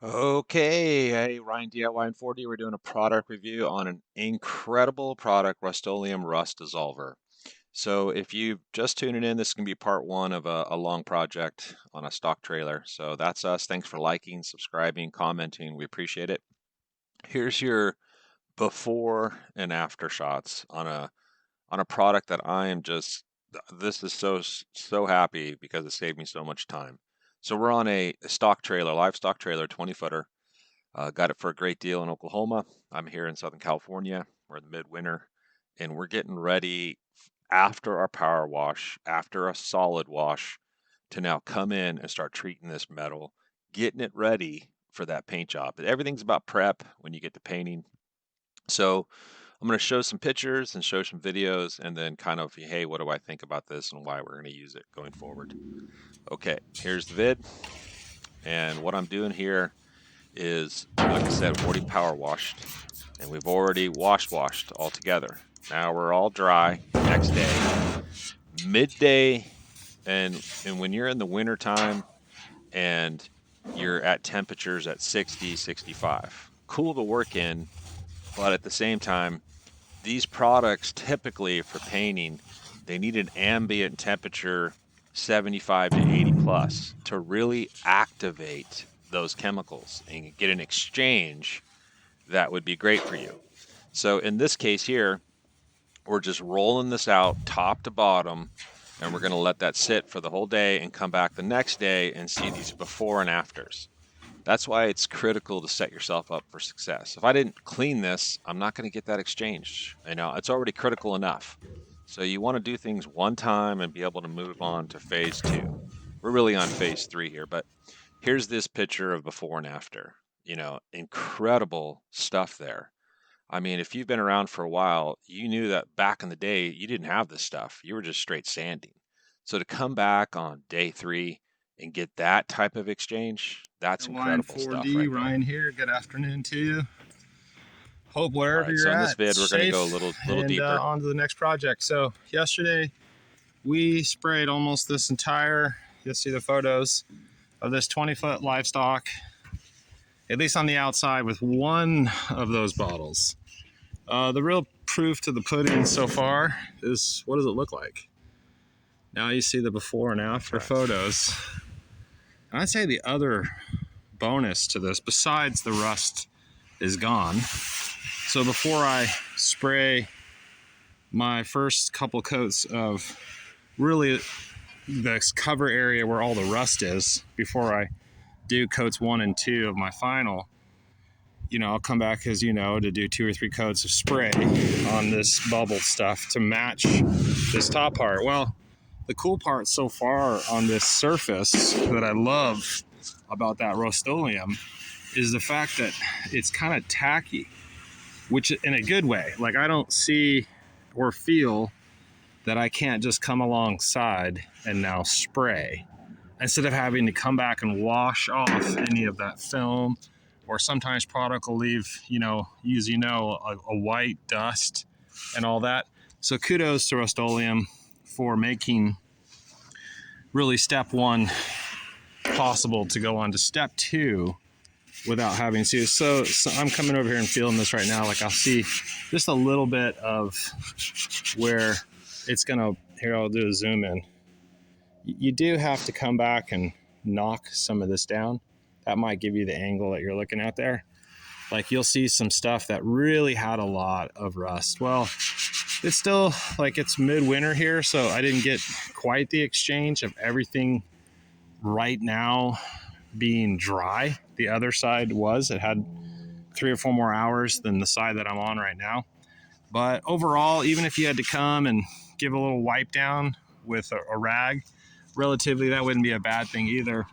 Okay, hey, Ryan D.I.Y and 40. We're doing a product review on an incredible product, Rust-Oleum Rust Dissolver. So if you just tuning in, this is going to be part one of a long project on a stock trailer. So that's us. Thanks for liking, subscribing, commenting. We appreciate it. Here's your before and after shots on a product that I am just, this is so happy because it saved me so much time. So we're on a stock trailer, live stock trailer, 20 footer. Got it for a great deal in Oklahoma. I'm here in Southern California. We're in the midwinter, and we're getting ready after our power wash, after a solid wash, to now come in and start treating this metal, getting it ready for that paint job. Everything's about prep when you get to painting. So I'm going to show some pictures and show some videos, and then kind of, hey, what do I think about this and why we're going to use it going forward. Okay, here's the vid, and what I'm doing here is, like I said, we've already power washed, and we've already washed all together. Now we're all dry. Next day, midday, and when you're in the winter time and you're at temperatures at 60, 65, cool to work in, but at the same time, these products typically for painting, they need an ambient temperature 75 to 80 plus to really activate those chemicals and get an exchange that would be great for you. So in this case here, we're just rolling this out top to bottom, and we're going to let that sit for the whole day and come back the next day and see these before and afters. That's why it's critical to set yourself up for success. If I didn't clean this, I'm not going to get that exchange. It's already critical enough. So you want to do things one time and be able to move on to phase two. We're really on phase three here, but here's this picture of before and after. Incredible stuff there. I mean, if you've been around for a while, you knew that back in the day, you didn't have this stuff. You were just straight sanding. So to come back on day three and get that type of exchange, that's incredible stuff D.I.Y right there. Ryan here. Good afternoon to you. Hope All wherever right, you're so in this at, vid, we're going to go a safe little and deeper. on to the next project. So yesterday we sprayed almost this entire, you'll see the photos of this 20-foot livestock, at least on the outside, with one of those bottles. The real proof to the pudding so far is, what does it look like? Now you see the before and after photos. And I'd say the other bonus to this, besides the rust is gone. So before I spray my first couple coats of really the cover area where all the rust is, before I do coats 1 and 2 of my final, I'll come back, as to do 2 or 3 coats of spray on this bubbled stuff to match this top part. Well, the cool part so far on this surface that I love about that Rust-Oleum is the fact that it's kind of tacky, which in a good way. Like, I don't see or feel that I can't just come alongside and now spray instead of having to come back and wash off any of that film, or sometimes product will leave, a white dust and all that. So kudos to Rust-Oleum for making really step 1 possible to go on to step 2 without having to. So I'm coming over here and feeling this right now. Like, I'll see just a little bit of where it's gonna, here, I'll do a zoom in. You do have to come back and knock some of this down. That might give you the angle that you're looking at there. Like, you'll see some stuff that really had a lot of rust. Well, it's still, like, it's midwinter here, so I didn't get quite the exchange of everything right now being dry. The other side was, it had 3 or 4 more hours than the side that I'm on right now. But overall, even if you had to come and give a little wipe down with a rag, relatively, that wouldn't be a bad thing either.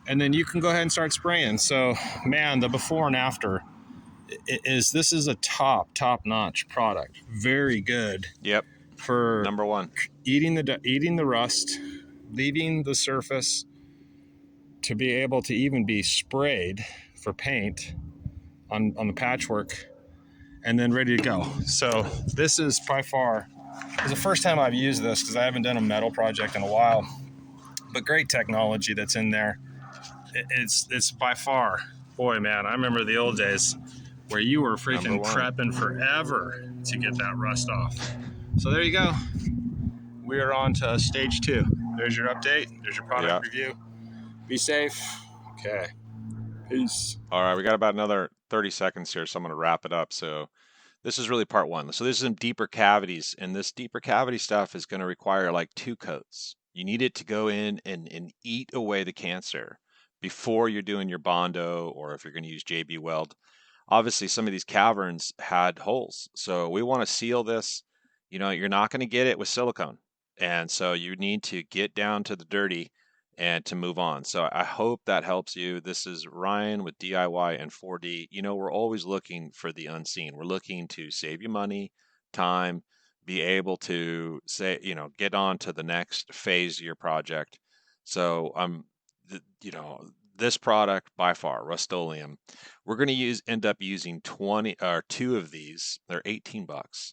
And then you can go ahead and start spraying. So, man, the before and after this is a top-notch product. Very good. Yep. For number 1. eating the rust, leaving the surface, to be able to even be sprayed for paint on the patchwork, and then ready to go. So this is by far, it's the first time I've used this because I haven't done a metal project in a while, but great technology that's in there. It's by far Boy, man, I remember the old days where you were Number freaking one. prepping forever to get that rust off. So there you go. We are on to stage two. There's your update. There's your product Yeah. review. Be safe. Okay. Peace. All right, we got about another 30 seconds here, so I'm going to wrap it up. So this is really part one. So there's some deeper cavities, and this deeper cavity stuff is going to require like 2 coats. You need it to go in and eat away the cancer before you're doing your Bondo, or if you're going to use JB Weld. Obviously some of these caverns had holes. So we want to seal this. You know, you're not going to get it with silicone. And so you need to get down to the dirty and to move on. So I hope that helps you. This is Ryan with D.I.Y and 4D. You know, we're always looking for the unseen. We're looking to save you money, time, be able to say, you know, get on to the next phase of your project. So you know, this product by far, Rust-Oleum, we're going to end up using 20 or two of these. They're 18 bucks.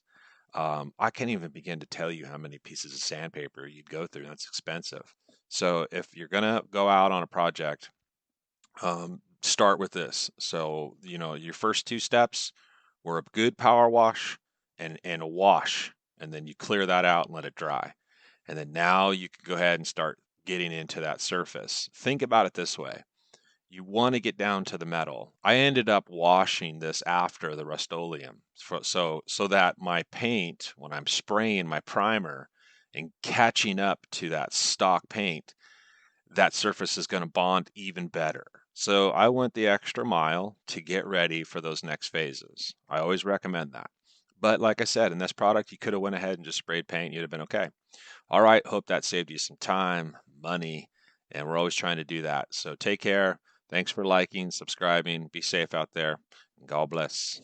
I can't even begin to tell you how many pieces of sandpaper you'd go through. That's expensive. So if you're going to go out on a project, start with this. So, you know, your first 2 steps were a good power wash and a wash, and then you clear that out and let it dry. And then now you can go ahead and start getting into that surface. Think about it this way. You want to get down to the metal. I ended up washing this after the Rust-Oleum, so that my paint, when I'm spraying my primer and catching up to that stock paint, that surface is going to bond even better. So I went the extra mile to get ready for those next phases. I always recommend that. But like I said, in this product, you could have went ahead and just sprayed paint. You'd have been okay. All right. Hope that saved you some time, money, and we're always trying to do that. So take care. Thanks for liking, subscribing. Be safe out there. God bless.